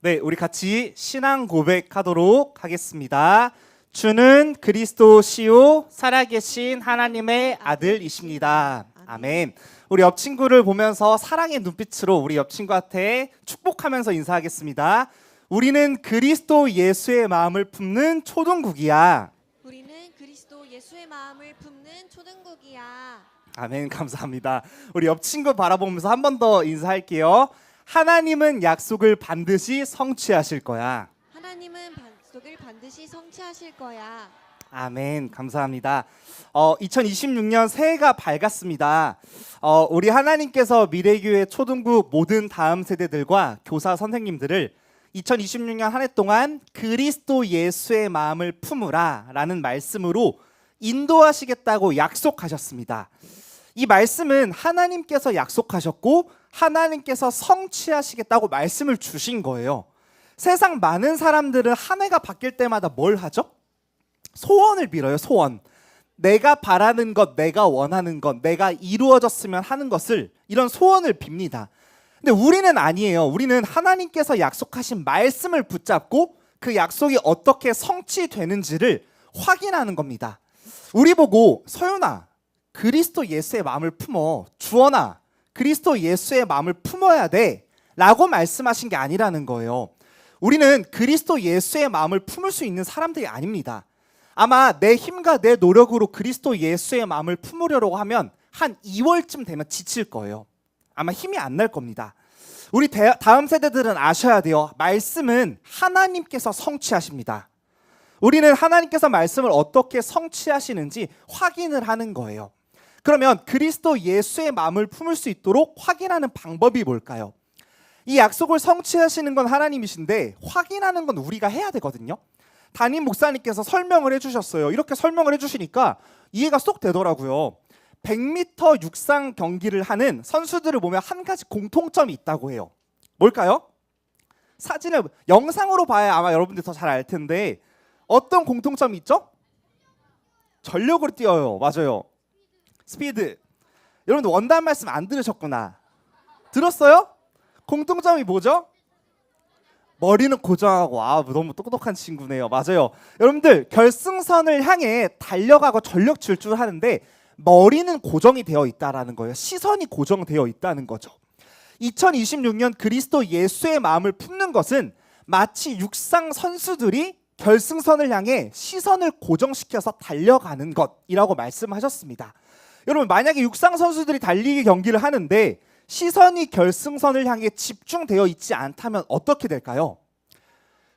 네, 우리 같이 신앙 고백하도록 하겠습니다. 주는 그리스도시요 살아계신 하나님의 아들이십니다. 아멘. 우리 옆 친구를 보면서 사랑의 눈빛으로 우리 옆 친구한테 축복하면서 인사하겠습니다. 우리는 그리스도 예수의 마음을 품는 초등국이야. 우리는 그리스도 예수의 마음을 품는 초등국이야. 아멘. 감사합니다. 우리 옆 친구 바라보면서 한 번 더 인사할게요. 하나님은 약속을 반드시 성취하실 거야. 하나님은 약속을 반드시 성취하실 거야. 아멘. 감사합니다. 2026년 새해가 밝았습니다. 우리 하나님께서 미래교회 초등부 모든 다음 세대들과 교사 선생님들을 2026년 한 해 동안 그리스도 예수의 마음을 품으라 라는 말씀으로 인도하시겠다고 약속하셨습니다. 이 말씀은 하나님께서 약속하셨고 하나님께서 성취하시겠다고 말씀을 주신 거예요. 세상 많은 사람들은 한 해가 바뀔 때마다 뭘 하죠? 소원을 빌어요. 소원. 내가 바라는 것, 내가 원하는 것, 내가 이루어졌으면 하는 것을 이런 소원을 빕니다. 근데 우리는 아니에요. 우리는 하나님께서 약속하신 말씀을 붙잡고 그 약속이 어떻게 성취되는지를 확인하는 겁니다. 우리 보고 서윤아, 그리스도 예수의 마음을 품어. 주원아, 그리스도 예수의 마음을 품어야 돼 라고 말씀하신 게 아니라는 거예요. 우리는 그리스도 예수의 마음을 품을 수 있는 사람들이 아닙니다. 아마 내 힘과 내 노력으로 그리스도 예수의 마음을 품으려고 하면 한 2월쯤 되면 지칠 거예요. 아마 힘이 안 날 겁니다. 우리 다음 세대들은 아셔야 돼요. 말씀은 하나님께서 성취하십니다. 우리는 하나님께서 말씀을 어떻게 성취하시는지 확인을 하는 거예요. 그러면 그리스도 예수의 마음을 품을 수 있도록 확인하는 방법이 뭘까요? 이 약속을 성취하시는 건 하나님이신데 확인하는 건 우리가 해야 되거든요. 담임 목사님께서 설명을 해주셨어요. 이렇게 설명을 해주시니까 이해가 쏙 되더라고요. 100m 육상 경기를 하는 선수들을 보면 한 가지 공통점이 있다고 해요. 뭘까요? 사진을 영상으로 봐야 아마 여러분들 더 잘 알 텐데 어떤 공통점이 있죠? 전력으로 뛰어요. 맞아요. 스피드. 여러분들 원단 말씀 안 들으셨구나. 들었어요? 공통점이 뭐죠? 머리는 고정하고. 너무 똑똑한 친구네요. 맞아요. 여러분들 결승선을 향해 달려가고 전력 질주하는데 머리는 고정이 되어 있다라는 거예요. 시선이 고정되어 있다는 거죠. 2026년 그리스도 예수의 마음을 품는 것은 마치 육상 선수들이 결승선을 향해 시선을 고정시켜서 달려가는 것이라고 말씀하셨습니다. 여러분 만약에 육상 선수들이 달리기 경기를 하는데 시선이 결승선을 향해 집중되어 있지 않다면 어떻게 될까요?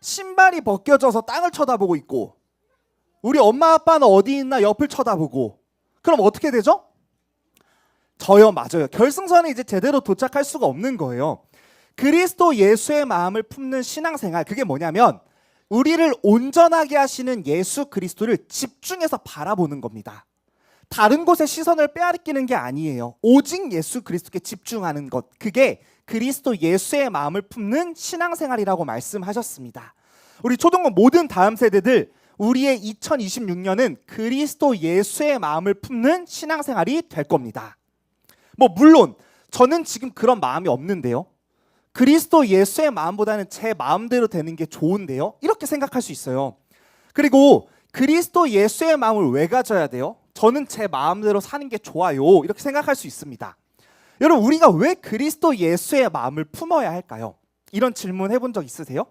신발이 벗겨져서 땅을 쳐다보고 있고 우리 엄마 아빠는 어디 있나 옆을 쳐다보고 그럼 어떻게 되죠? 저요. 맞아요. 결승선에 이제 제대로 도착할 수가 없는 거예요. 그리스도 예수의 마음을 품는 신앙생활, 그게 뭐냐면 우리를 온전하게 하시는 예수 그리스도를 집중해서 바라보는 겁니다. 다른 곳에 시선을 빼앗기는 게 아니에요. 오직 예수 그리스도께 집중하는 것, 그게 그리스도 예수의 마음을 품는 신앙생활이라고 말씀하셨습니다. 우리 초등부 모든 다음 세대들 우리의 2026년은 그리스도 예수의 마음을 품는 신앙생활이 될 겁니다. 물론 저는 지금 그런 마음이 없는데요. 그리스도 예수의 마음보다는 제 마음대로 되는 게 좋은데요. 이렇게 생각할 수 있어요. 그리고 그리스도 예수의 마음을 왜 가져야 돼요? 저는 제 마음대로 사는 게 좋아요. 이렇게 생각할 수 있습니다. 여러분 우리가 왜 그리스도 예수의 마음을 품어야 할까요? 이런 질문 해본 적 있으세요?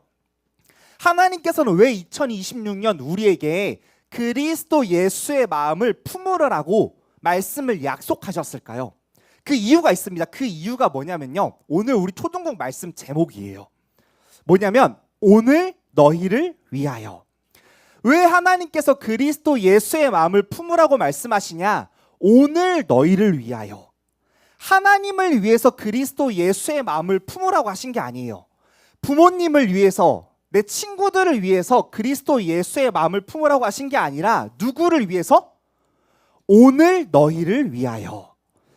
하나님께서는 왜 2026년 우리에게 그리스도 예수의 마음을 품으라고 말씀을 약속하셨을까요? 그 이유가 있습니다. 그 이유가 뭐냐면요. 오늘 우리 초등국 말씀 제목이에요. 뭐냐면 오늘 너희를 위하여. 왜 하나님께서 그리스도 예수의 마음을 품으라고 말씀하시냐? 오늘 너희를 위하여. 하나님을 위해서 그리스도 예수의 마음을 품으라고 하신 게 아니에요. 부모님을 위해서, 내 친구들을 위해서 그리스도 예수의 마음을 품으라고 하신 게 아니라 누구를 위해서? 오늘 너희를 위하여.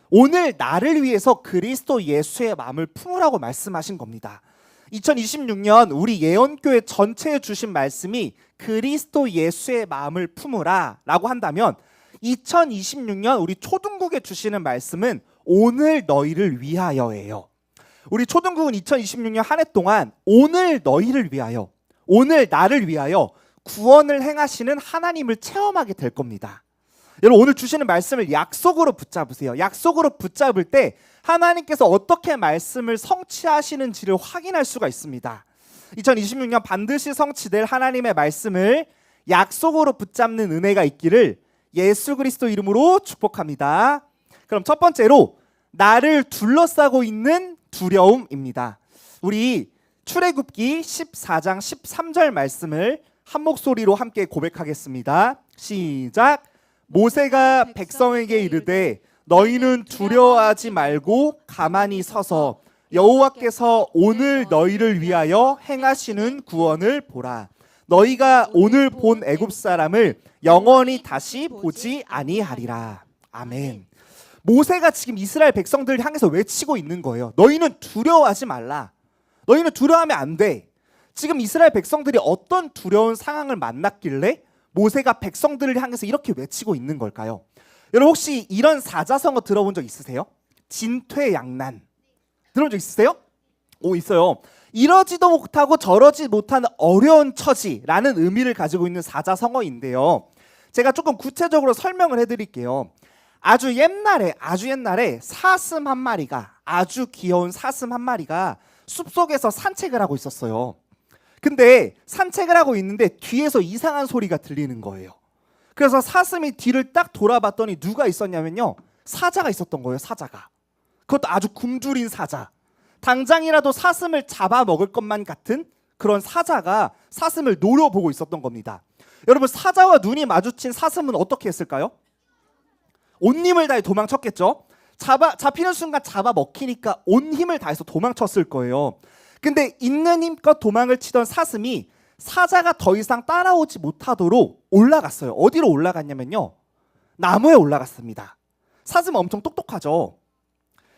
오늘 나를 위해서 그리스도 예수의 마음을 품으라고 말씀하신 겁니다. 2026년 우리 예언교회 전체에 주신 말씀이 그리스도 예수의 마음을 품으라 라고 한다면 2026년 우리 초등국에 주시는 말씀은 오늘 너희를 위하여예요. 우리 초등국은 2026년 한 해 동안 오늘 너희를 위하여, 오늘 나를 위하여 구원을 행하시는 하나님을 체험하게 될 겁니다. 여러분, 오늘 주시는 말씀을 약속으로 붙잡으세요. 약속으로 붙잡을 때 하나님께서 어떻게 말씀을 성취하시는지를 확인할 수가 있습니다. 2026년 반드시 성취될 하나님의 말씀을 약속으로 붙잡는 은혜가 있기를 예수 그리스도 이름으로 축복합니다. 그럼 첫 번째로 나를 둘러싸고 있는 두려움입니다. 우리 출애굽기 14장 13절 말씀을 한 목소리로 함께 고백하겠습니다. 시작. 모세가 백성에게 이르되 너희는 두려워하지 말고 가만히 서서 여호와께서 오늘 너희를 위하여 행하시는 구원을 보라. 너희가 오늘 본 애굽 사람을 영원히 다시 보지 아니하리라. 아멘. 모세가 지금 이스라엘 백성들을 향해서 외치고 있는 거예요. 너희는 두려워하지 말라. 너희는 두려워하면 안 돼. 지금 이스라엘 백성들이 어떤 두려운 상황을 만났길래 모세가 백성들을 향해서 이렇게 외치고 있는 걸까요? 여러분, 혹시 이런 사자성어 들어본 적 있으세요? 진퇴양난. 들어본 적 있으세요? 오, 있어요. 이러지도 못하고 저러지 못하는 어려운 처지라는 의미를 가지고 있는 사자성어인데요. 제가 조금 구체적으로 설명을 해드릴게요. 아주 옛날에 사슴 한 마리가, 아주 귀여운 사슴 한 마리가 숲속에서 산책을 하고 있었어요. 근데 산책을 하고 있는데 뒤에서 이상한 소리가 들리는 거예요. 그래서 사슴이 뒤를 딱 돌아봤더니 누가 있었냐면요, 사자가 있었던 거예요. 사자가. 그것도 아주 굶주린 사자. 당장이라도 사슴을 잡아먹을 것만 같은 그런 사자가 사슴을 노려보고 있었던 겁니다. 여러분, 사자와 눈이 마주친 사슴은 어떻게 했을까요? 온 힘을 다해 도망쳤겠죠. 잡히는 순간 잡아먹히니까 온 힘을 다해서 도망쳤을 거예요. 근데 있는 힘껏 도망을 치던 사슴이 사자가 더 이상 따라오지 못하도록 올라갔어요. 어디로 올라갔냐면요, 나무에 올라갔습니다. 사슴은 엄청 똑똑하죠.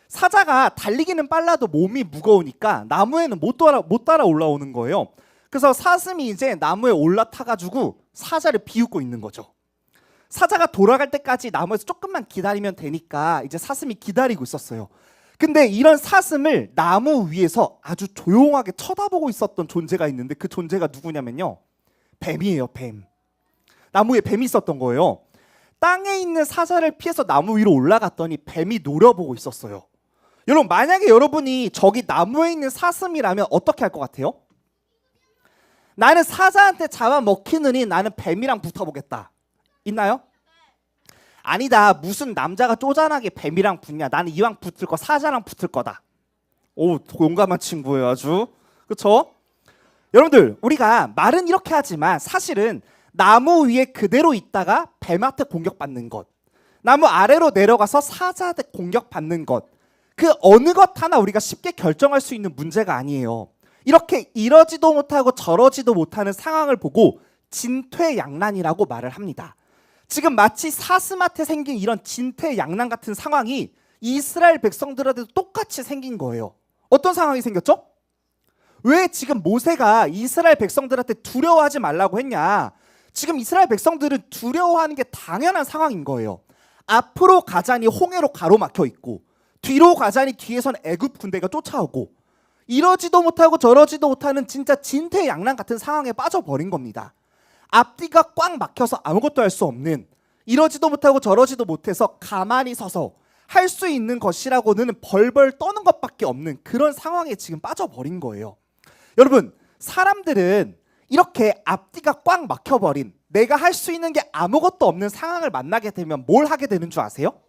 사자가 달리기는 빨라도 몸이 무거우니까 나무에는 못 따라 올라오는 거예요. 그래서 사슴이 이제 나무에 올라타가지고 사자를 비웃고 있는 거죠. 사자가 돌아갈 때까지 나무에서 조금만 기다리면 되니까 이제 사슴이 기다리고 있었어요. 근데 이런 사슴을 나무 위에서 아주 조용하게 쳐다보고 있었던 존재가 있는데 그 존재가 누구냐면요, 뱀이에요. 뱀. 나무에 뱀이 있었던 거예요. 땅에 있는 사자를 피해서 나무 위로 올라갔더니 뱀이 노려보고 있었어요. 여러분, 만약에 여러분이 저기 나무에 있는 사슴이라면 어떻게 할 것 같아요? 나는 사자한테 잡아먹히느니 나는 뱀이랑 붙어보겠다. 있나요? 아니다. 무슨 남자가 쪼잔하게 뱀이랑 붙냐. 나는 이왕 붙을 거 사자랑 붙을 거다. 오, 용감한 친구예요. 아주. 그렇죠? 여러분들, 우리가 말은 이렇게 하지만 사실은 나무 위에 그대로 있다가 뱀한테 공격받는 것, 나무 아래로 내려가서 사자한테 공격받는 것, 그 어느 것 하나 우리가 쉽게 결정할 수 있는 문제가 아니에요. 이렇게 이러지도 못하고 저러지도 못하는 상황을 보고 진퇴양난이라고 말을 합니다. 지금 마치 사슴한테 생긴 이런 진퇴양난 같은 상황이 이스라엘 백성들한테도 똑같이 생긴 거예요. 어떤 상황이 생겼죠? 왜 지금 모세가 이스라엘 백성들한테 두려워하지 말라고 했냐? 지금 이스라엘 백성들은 두려워하는 게 당연한 상황인 거예요. 앞으로 가자니 홍해로 가로막혀 있고 뒤로 가자니 뒤에선 애굽 군대가 쫓아오고 이러지도 못하고 저러지도 못하는 진짜 진퇴양난 같은 상황에 빠져버린 겁니다. 앞뒤가 꽉 막혀서 아무것도 할 수 없는, 이러지도 못하고 저러지도 못해서 가만히 서서 할 수 있는 것이라고는 벌벌 떠는 것밖에 없는 그런 상황에 지금 빠져버린 거예요. 여러분, 사람들은 이렇게 앞뒤가 꽉 막혀버린, 내가 할 수 있는 게 아무것도 없는 상황을 만나게 되면 뭘 하게 되는 줄 아세요?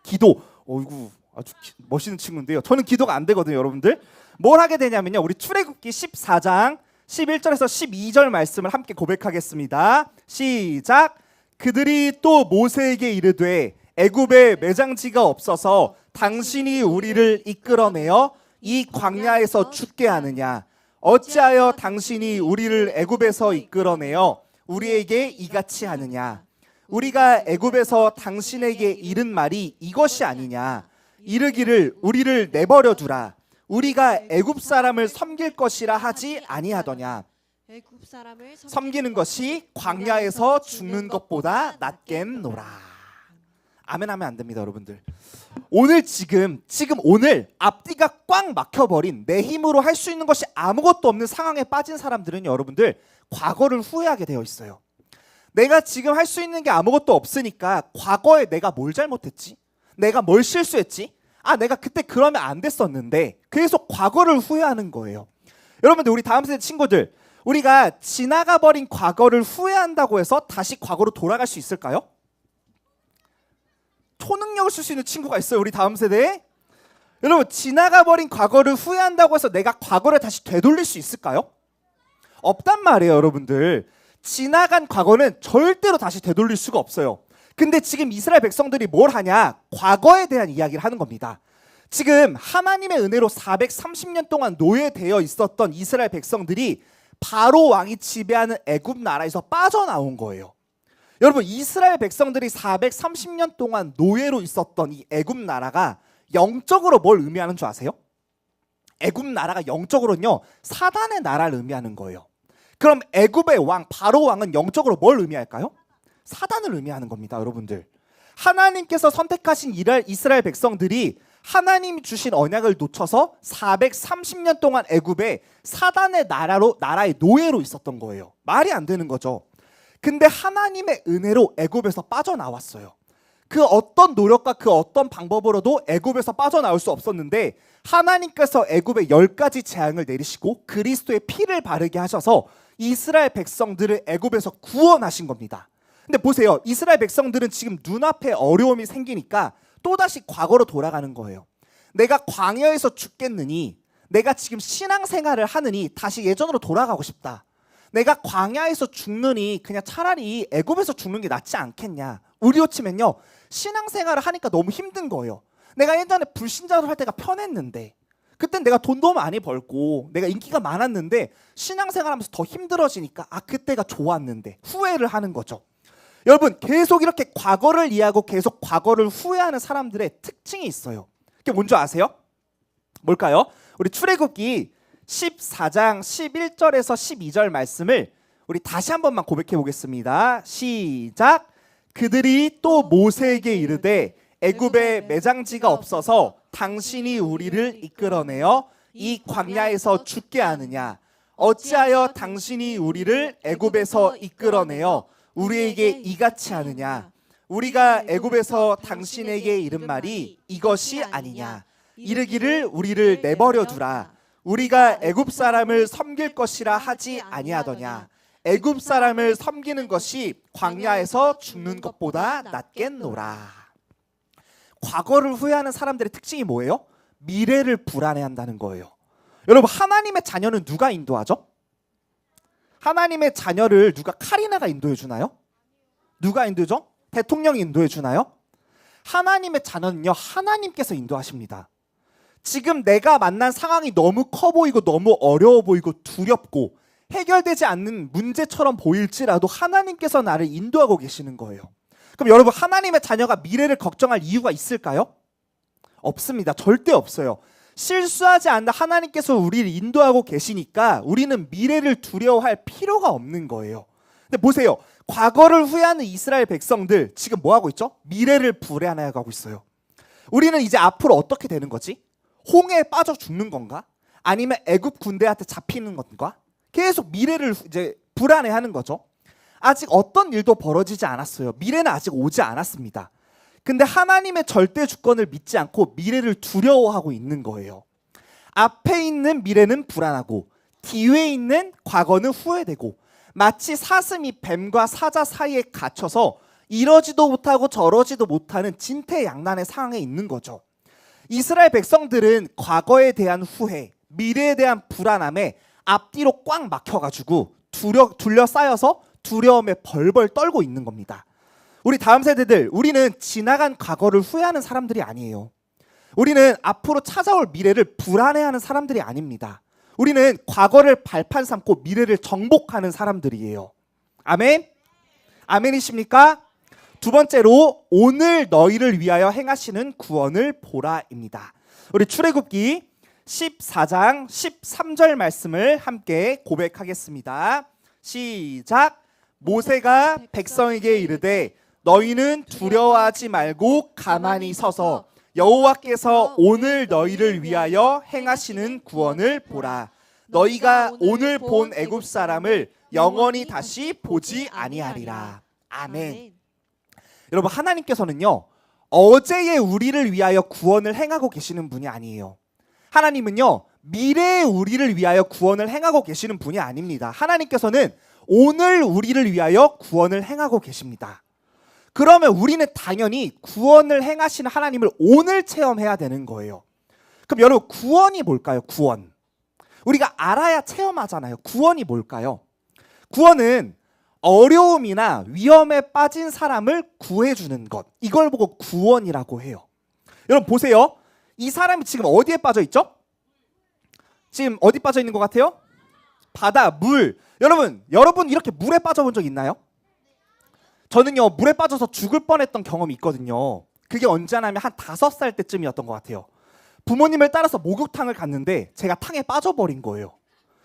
기도. 어이구, 아주 멋있는 친구인데요. 저는 기도가 안 되거든요. 여러분들, 뭘 하게 되냐면요, 우리 출애굽기 14장 11절에서 12절 말씀을 함께 고백하겠습니다. 시작. 그들이 또 모세에게 이르되 애굽에 매장지가 없어서 당신이 우리를 이끌어내어 이 광야에서 죽게 하느냐? 어찌하여 당신이 우리를 애굽에서 이끌어내어 우리에게 이같이 하느냐? 우리가 애굽에서 당신에게 이른 말이 이것이 아니냐? 이르기를 우리를 내버려 두라. 우리가 애굽 사람을 섬길 것이라 하지 아니하더냐? 섬기는 것이 광야에서 죽는 것보다 낫겠노라. 아멘 하면 안 됩니다, 여러분들. 오늘 지금 오늘 앞뒤가 꽉 막혀버린 내 힘으로 할 수 있는 것이 아무것도 없는 상황에 빠진 사람들은 여러분들 과거를 후회하게 되어 있어요. 내가 지금 할 수 있는 게 아무것도 없으니까 과거에 내가 뭘 잘못했지? 내가 뭘 실수했지? 내가 그때 그러면 안 됐었는데 계속 과거를 후회하는 거예요. 여러분들, 우리 다음 세대 친구들, 우리가 지나가 버린 과거를 후회한다고 해서 다시 과거로 돌아갈 수 있을까요? 초능력을 쓸 수 있는 친구가 있어요, 우리 다음 세대에. 여러분, 지나가 버린 과거를 후회한다고 해서 내가 과거를 다시 되돌릴 수 있을까요? 없단 말이에요, 여러분들. 지나간 과거는 절대로 다시 되돌릴 수가 없어요. 근데 지금 이스라엘 백성들이 뭘 하냐? 과거에 대한 이야기를 하는 겁니다. 지금 하나님의 은혜로 430년 동안 노예되어 있었던 이스라엘 백성들이 바로 왕이 지배하는 애굽 나라에서 빠져나온 거예요. 여러분, 이스라엘 백성들이 430년 동안 노예로 있었던 이 애굽 나라가 영적으로 뭘 의미하는 줄 아세요? 애굽 나라가 영적으로는요, 사단의 나라를 의미하는 거예요. 그럼 애굽의 왕 바로 왕은 영적으로 뭘 의미할까요? 사단을 의미하는 겁니다, 여러분들. 하나님께서 선택하신 이스라엘 백성들이 하나님이 주신 언약을 놓쳐서 430년 동안 애굽에 사단의 나라의 노예로 있었던 거예요. 말이 안 되는 거죠. 근데 하나님의 은혜로 애굽에서 빠져나왔어요. 그 어떤 노력과 그 어떤 방법으로도 애굽에서 빠져나올 수 없었는데 하나님께서 애굽에 10가지 재앙을 내리시고 그리스도의 피를 바르게 하셔서 이스라엘 백성들을 애굽에서 구원하신 겁니다. 근데 보세요, 이스라엘 백성들은 지금 눈앞에 어려움이 생기니까 또다시 과거로 돌아가는 거예요. 내가 광야에서 죽겠느니, 내가 지금 신앙생활을 하느니 다시 예전으로 돌아가고 싶다. 내가 광야에서 죽느니 그냥 차라리 애굽에서 죽는 게 낫지 않겠냐. 우리로 치면요, 신앙생활을 하니까 너무 힘든 거예요. 내가 예전에 불신자로 할 때가 편했는데, 그땐 내가 돈도 많이 벌고 내가 인기가 많았는데 신앙생활하면서 더 힘들어지니까 그때가 좋았는데 후회를 하는 거죠. 여러분, 계속 이렇게 과거를 이해하고 계속 과거를 후회하는 사람들의 특징이 있어요. 그게 뭔지 아세요? 뭘까요? 우리 출애굽기 14장 11절에서 12절 말씀을 우리 다시 한 번만 고백해 보겠습니다. 시작. 그들이 또 모세에게 이르되 애굽에 매장지가 없어서 당신이 우리를 이끌어내어 이 광야에서 죽게 하느냐? 어찌하여 당신이 우리를 애굽에서 이끌어내어 우리에게 이같이 하느냐? 우리가 애굽에서 당신에게 이른 말이 이것이 아니냐? 이르기를 우리를 내버려 두라. 우리가 애굽 사람을 섬길 것이라 하지 아니하더냐? 애굽 사람을 섬기는 것이 광야에서 죽는 것보다 낫겠노라. 과거를 후회하는 사람들의 특징이 뭐예요? 미래를 불안해한다는 거예요. 여러분, 하나님의 자녀는 누가 인도하죠? 하나님의 자녀를 누가 카리나가 인도해 주나요? 누가 인도해줘? 대통령이 인도해 주나요? 하나님의 자녀는요, 하나님께서 인도하십니다. 지금 내가 만난 상황이 너무 커 보이고 너무 어려워 보이고 두렵고 해결되지 않는 문제처럼 보일지라도 하나님께서 나를 인도하고 계시는 거예요. 그럼 여러분, 하나님의 자녀가 미래를 걱정할 이유가 있을까요? 없습니다. 절대 없어요. 실수하지 않는 하나님께서 우리를 인도하고 계시니까 우리는 미래를 두려워할 필요가 없는 거예요. 근데 보세요, 과거를 후회하는 이스라엘 백성들 지금 뭐 하고 있죠? 미래를 불안해하고 있어요. 우리는 이제 앞으로 어떻게 되는 거지? 홍해에 빠져 죽는 건가? 아니면 애굽 군대한테 잡히는 건가? 계속 미래를 이제 불안해하는 거죠. 아직 어떤 일도 벌어지지 않았어요. 미래는 아직 오지 않았습니다. 근데 하나님의 절대 주권을 믿지 않고 미래를 두려워하고 있는 거예요. 앞에 있는 미래는 불안하고 뒤에 있는 과거는 후회되고 마치 사슴이 뱀과 사자 사이에 갇혀서 이러지도 못하고 저러지도 못하는 진퇴양난의 상황에 있는 거죠. 이스라엘 백성들은 과거에 대한 후회, 미래에 대한 불안함에 앞뒤로 꽉 막혀가지고 둘러싸여서 두려움에 벌벌 떨고 있는 겁니다. 우리 다음 세대들, 우리는 지나간 과거를 후회하는 사람들이 아니에요. 우리는 앞으로 찾아올 미래를 불안해하는 사람들이 아닙니다. 우리는 과거를 발판 삼고 미래를 정복하는 사람들이에요. 아멘? 아멘이십니까? 두 번째로, 오늘 너희를 위하여 행하시는 구원을 보라입니다. 우리 출애굽기 14장 13절 말씀을 함께 고백하겠습니다. 시작. 모세가 백성에게 이르되 너희는 두려워하지 말고 가만히 서서 여호와께서 오늘 너희를 위하여 행하시는 구원을 보라. 너희가 오늘 본 애굽 사람을 영원히 다시 보지 아니하리라. 아멘. 여러분, 하나님께서는요, 어제의 우리를 위하여 구원을 행하고 계시는 분이 아니에요. 하나님은요, 미래의 우리를 위하여 구원을 행하고 계시는 분이 아닙니다. 하나님께서는 오늘 우리를 위하여 구원을 행하고 계십니다. 그러면 우리는 당연히 구원을 행하시는 하나님을 오늘 체험해야 되는 거예요. 그럼 여러분, 구원이 뭘까요? 구원. 우리가 알아야 체험하잖아요. 구원이 뭘까요? 구원은 어려움이나 위험에 빠진 사람을 구해주는 것. 이걸 보고 구원이라고 해요. 여러분 보세요. 이 사람이 지금 어디에 빠져 있죠? 지금 어디 빠져 있는 것 같아요? 바다, 물. 여러분 이렇게 물에 빠져본 적 있나요? 저는요, 물에 빠져서 죽을 뻔했던 경험이 있거든요. 그게 언제냐면 한 5살 때쯤이었던 것 같아요. 부모님을 따라서 목욕탕을 갔는데 제가 탕에 빠져버린 거예요.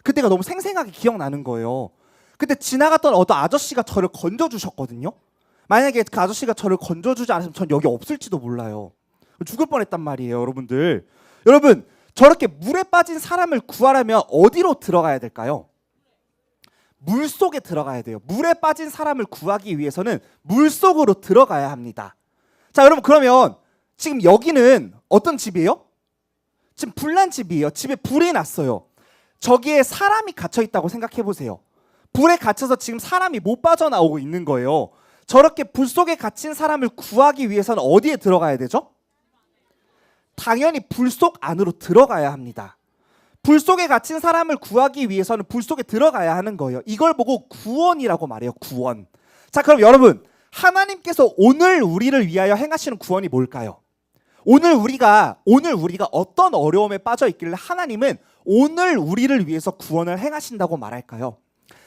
그때가 너무 생생하게 기억나는 거예요. 그때 지나갔던 어떤 아저씨가 저를 건져주셨거든요. 만약에 그 아저씨가 저를 건져주지 않았으면 전 여기 없을지도 몰라요. 죽을 뻔했단 말이에요, 여러분들. 여러분, 저렇게 물에 빠진 사람을 구하려면 어디로 들어가야 될까요? 물 속에 들어가야 돼요. 물에 빠진 사람을 구하기 위해서는 물 속으로 들어가야 합니다. 자, 여러분, 그러면 지금 여기는 어떤 집이에요? 지금 불난 집이에요. 집에 불이 났어요. 저기에 사람이 갇혀 있다고 생각해 보세요. 불에 갇혀서 지금 사람이 못 빠져나오고 있는 거예요. 저렇게 불 속에 갇힌 사람을 구하기 위해서는 어디에 들어가야 되죠? 당연히 불 속 안으로 들어가야 합니다. 불 속에 갇힌 사람을 구하기 위해서는 불 속에 들어가야 하는 거예요. 이걸 보고 구원이라고 말해요. 구원. 자, 그럼 여러분, 하나님께서 오늘 우리를 위하여 행하시는 구원이 뭘까요? 오늘 우리가 어떤 어려움에 빠져 있길래 하나님은 오늘 우리를 위해서 구원을 행하신다고 말할까요?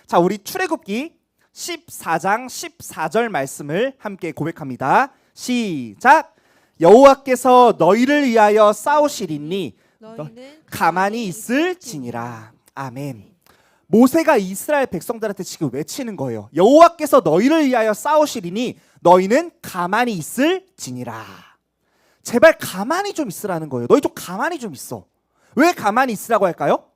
자, 우리 출애굽기 14장 14절 말씀을 함께 고백합니다. 시작. 여호와께서 너희를 위하여 싸우시리니 너희는 가만히 있을지니라. 아멘. 모세가 이스라엘 백성들한테 지금 외치는 거예요. 여호와께서 너희를 위하여 싸우시리니 너희는 가만히 있을지니라. 제발 가만히 좀 있으라는 거예요. 너희 좀 가만히 좀 있어. 왜 가만히 있으라고 할까요?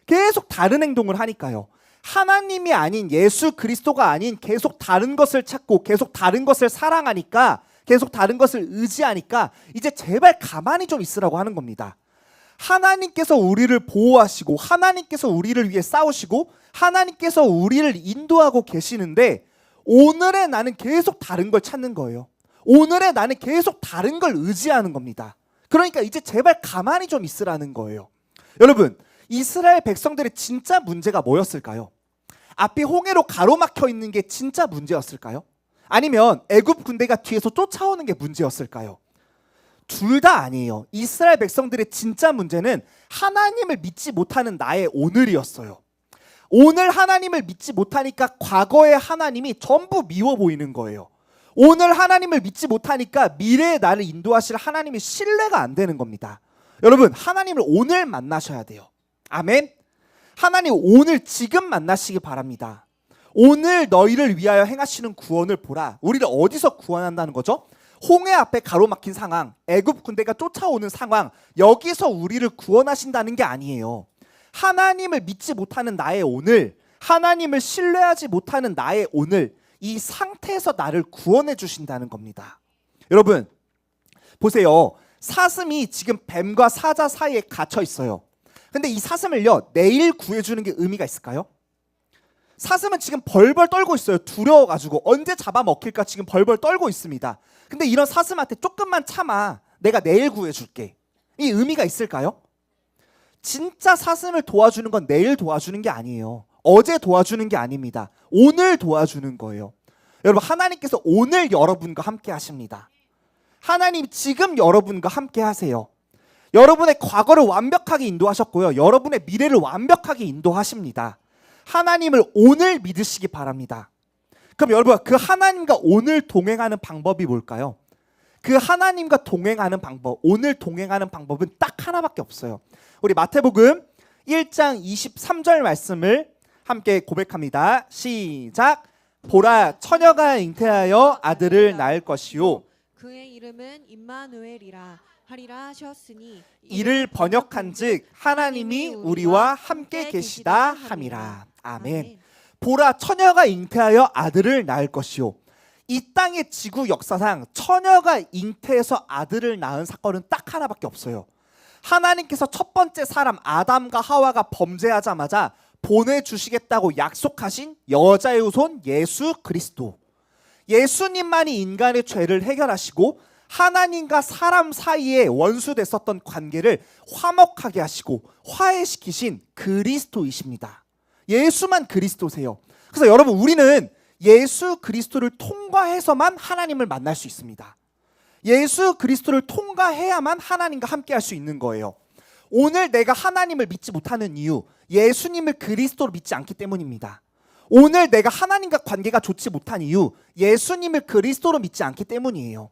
계속 다른 행동을 하니까요. 하나님이 아닌 예수 그리스도가 아닌 계속 다른 것을 찾고 계속 다른 것을 사랑하니까, 계속 다른 것을 의지하니까 이제 제발 가만히 좀 있으라고 하는 겁니다. 하나님께서 우리를 보호하시고 하나님께서 우리를 위해 싸우시고 하나님께서 우리를 인도하고 계시는데 오늘의 나는 계속 다른 걸 찾는 거예요. 오늘의 나는 계속 다른 걸 의지하는 겁니다. 그러니까 이제 제발 가만히 좀 있으라는 거예요. 여러분, 이스라엘 백성들의 진짜 문제가 뭐였을까요? 앞이 홍해로 가로막혀 있는 게 진짜 문제였을까요? 아니면 애굽 군대가 뒤에서 쫓아오는 게 문제였을까요? 둘 다 아니에요. 이스라엘 백성들의 진짜 문제는 하나님을 믿지 못하는 나의 오늘이었어요. 오늘 하나님을 믿지 못하니까 과거의 하나님이 전부 미워 보이는 거예요. 오늘 하나님을 믿지 못하니까 미래의 나를 인도하실 하나님이 신뢰가 안 되는 겁니다. 여러분, 하나님을 오늘 만나셔야 돼요. 아멘. 하나님 오늘 지금 만나시기 바랍니다. 오늘 너희를 위하여 행하시는 구원을 보라. 우리를 어디서 구원한다는 거죠? 홍해 앞에 가로막힌 상황, 애굽 군대가 쫓아오는 상황, 여기서 우리를 구원하신다는 게 아니에요. 하나님을 믿지 못하는 나의 오늘, 하나님을 신뢰하지 못하는 나의 오늘, 이 상태에서 나를 구원해 주신다는 겁니다. 여러분, 보세요. 사슴이 지금 뱀과 사자 사이에 갇혀 있어요. 근데 이 사슴을요, 내일 구해주는 게 의미가 있을까요? 사슴은 지금 벌벌 떨고 있어요. 두려워가지고 언제 잡아먹힐까 지금 벌벌 떨고 있습니다. 근데 이런 사슴한테 조금만 참아, 내가 내일 구해줄게, 이 의미가 있을까요? 진짜 사슴을 도와주는 건 내일 도와주는 게 아니에요. 어제 도와주는 게 아닙니다. 오늘 도와주는 거예요. 여러분, 하나님께서 오늘 여러분과 함께 하십니다. 하나님 지금 여러분과 함께 하세요. 여러분의 과거를 완벽하게 인도하셨고요. 여러분의 미래를 완벽하게 인도하십니다. 하나님을 오늘 믿으시기 바랍니다. 그럼 여러분, 그 하나님과 오늘 동행하는 방법이 뭘까요? 그 하나님과 동행하는 방법, 오늘 동행하는 방법은 딱 하나밖에 없어요. 우리 마태복음 1장 23절 말씀을 함께 고백합니다. 시작. 보라 처녀가 잉태하여 아들을 낳을 것이요 그의 이름은 임마누엘이라 하리라 하셨으니 이를 번역한즉 하나님이 우리와 함께 계시다 함이라. 아멘. 보라 처녀가 잉태하여 아들을 낳을 것이요. 이 땅의 지구 역사상 처녀가 잉태해서 아들을 낳은 사건은 딱 하나밖에 없어요. 하나님께서 첫 번째 사람 아담과 하와가 범죄하자마자 보내주시겠다고 약속하신 여자의 후손 예수 그리스도. 예수님만이 인간의 죄를 해결하시고 하나님과 사람 사이에 원수됐었던 관계를 화목하게 하시고 화해시키신 그리스도이십니다. 예수만 그리스도세요. 그래서 여러분 우리는 예수 그리스도를 통과해서만 하나님을 만날 수 있습니다. 예수 그리스도를 통과해야만 하나님과 함께 할 수 있는 거예요. 오늘 내가 하나님을 믿지 못하는 이유, 예수님을 그리스도로 믿지 않기 때문입니다. 오늘 내가 하나님과 관계가 좋지 못한 이유, 예수님을 그리스도로 믿지 않기 때문이에요.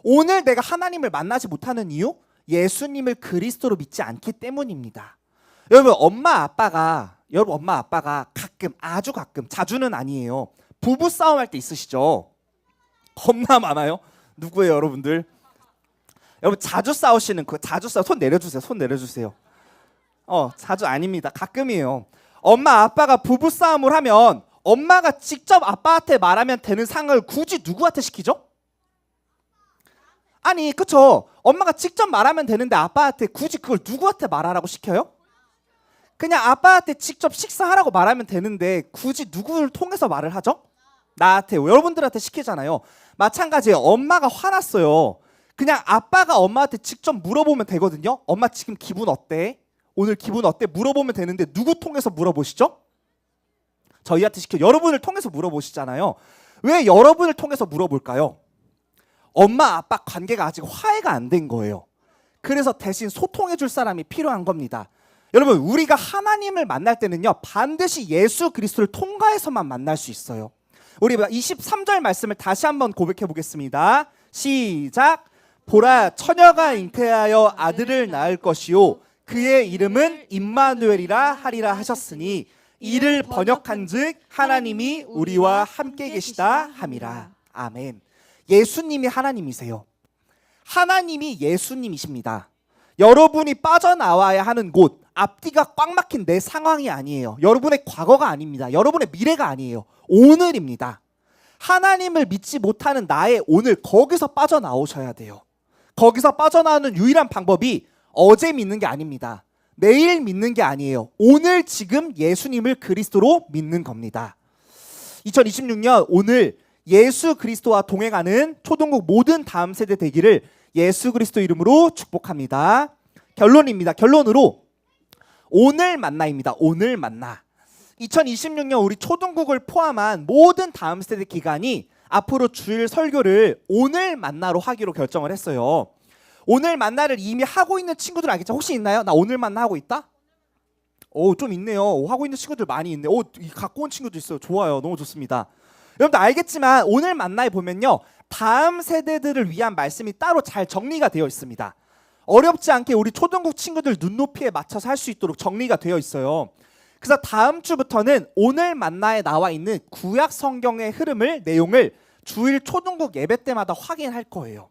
오늘 내가 하나님을 만나지 못하는 이유, 예수님을 그리스도로 믿지 않기 때문입니다. 여러분 엄마 아빠가 가끔, 아주 가끔, 자주는 아니에요, 부부 싸움할 때 있으시죠? 겁나 많아요. 누구예요 여러분들? 여러분 자주 싸우시는 손 내려주세요. 자주 아닙니다. 가끔이에요. 엄마 아빠가 부부 싸움을 하면 엄마가 직접 아빠한테 말하면 되는 상을 굳이 누구한테 시키죠? 아니 그쵸? 엄마가 직접 말하면 되는데 아빠한테 굳이 그걸 누구한테 말하라고 시켜요? 그냥 아빠한테 직접 식사하라고 말하면 되는데 굳이 누구를 통해서 말을 하죠? 나한테, 여러분들한테 시키잖아요. 마찬가지예요. 엄마가 화났어요. 그냥 아빠가 엄마한테 직접 물어보면 되거든요. 엄마 지금 기분 어때? 오늘 기분 어때? 물어보면 되는데 누구 통해서 물어보시죠? 저희한테 시켜 여러분을 통해서 물어보시잖아요. 왜 여러분을 통해서 물어볼까요? 엄마 아빠 관계가 아직 화해가 안 된 거예요. 그래서 대신 소통해 줄 사람이 필요한 겁니다. 여러분 우리가 하나님을 만날 때는요 반드시 예수 그리스도를 통과해서만 만날 수 있어요. 우리 23절 말씀을 다시 한번 고백해 보겠습니다. 시작. 보라 처녀가 잉태하여 아들을 낳을 것이요 그의 이름은 임마누엘이라 하리라 하셨으니 이를 번역한즉 하나님이 우리와 함께 계시다 함이라. 아멘. 예수님이 하나님이세요. 하나님이 예수님이십니다. 여러분이 빠져나와야 하는 곳, 앞뒤가 꽉 막힌 내 상황이 아니에요. 여러분의 과거가 아닙니다. 여러분의 미래가 아니에요. 오늘입니다. 하나님을 믿지 못하는 나의 오늘, 거기서 빠져나오셔야 돼요. 거기서 빠져나오는 유일한 방법이 어제 믿는 게 아닙니다. 내일 믿는 게 아니에요. 오늘 지금 예수님을 그리스도로 믿는 겁니다. 2026년 오늘 예수 그리스도와 동행하는 초등국 모든 다음 세대 되기를 예수 그리스도 이름으로 축복합니다. 결론입니다. 결론으로 오늘 만나입니다. 오늘 만나. 2026년 우리 초등국을 포함한 모든 다음 세대 기간이 앞으로 주일 설교를 오늘 만나로 하기로 결정을 했어요. 오늘 만나를 이미 하고 있는 친구들 알겠죠? 혹시 있나요? 나 오늘 만나 하고 있다? 좀 있네요. 하고 있는 친구들 많이 있네. 갖고 온 친구도 있어요. 좋아요. 너무 좋습니다. 여러분들 알겠지만 오늘 만나에 보면요 다음 세대들을 위한 말씀이 따로 잘 정리가 되어 있습니다. 어렵지 않게 우리 초등국 친구들 눈높이에 맞춰서 할 수 있도록 정리가 되어 있어요. 그래서 다음 주부터는 오늘 만나에 나와 있는 구약 성경의 내용을 주일 초등국 예배 때마다 확인할 거예요.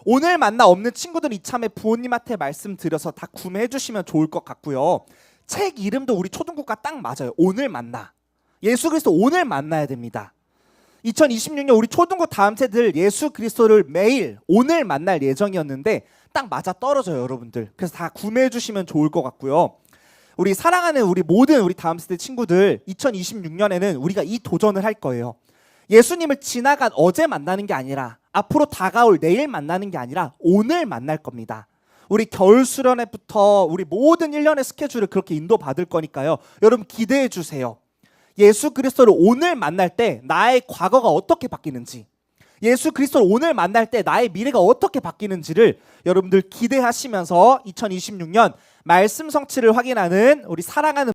오늘 만나 없는 친구들은 이참에 부모님한테 말씀드려서 다 구매해 주시면 좋을 것 같고요. 책 이름도 우리 초등국과 딱 맞아요. 오늘 만나. 예수 그리스도 오늘 만나야 됩니다. 2026년 우리 초등국 다음 세대들 예수 그리스도를 매일 오늘 만날 예정이었는데 딱 맞아 떨어져요, 여러분들. 그래서 다 구매해 주시면 좋을 것 같고요. 우리 사랑하는 우리 모든 우리 다음 세대 친구들 2026년에는 우리가 이 도전을 할 거예요. 예수님을 지나간 어제 만나는 게 아니라 앞으로 다가올 내일 만나는 게 아니라 오늘 만날 겁니다. 우리 겨울 수련회부터 우리 모든 1년의 스케줄을 그렇게 인도받을 거니까요. 여러분 기대해 주세요. 예수 그리스도를 오늘 만날 때 나의 과거가 어떻게 바뀌는지, 예수 그리스도를 오늘 만날 때 나의 미래가 어떻게 바뀌는지를 여러분들 기대하시면서 2026년 말씀 성취를 확인하는 우리 사랑하는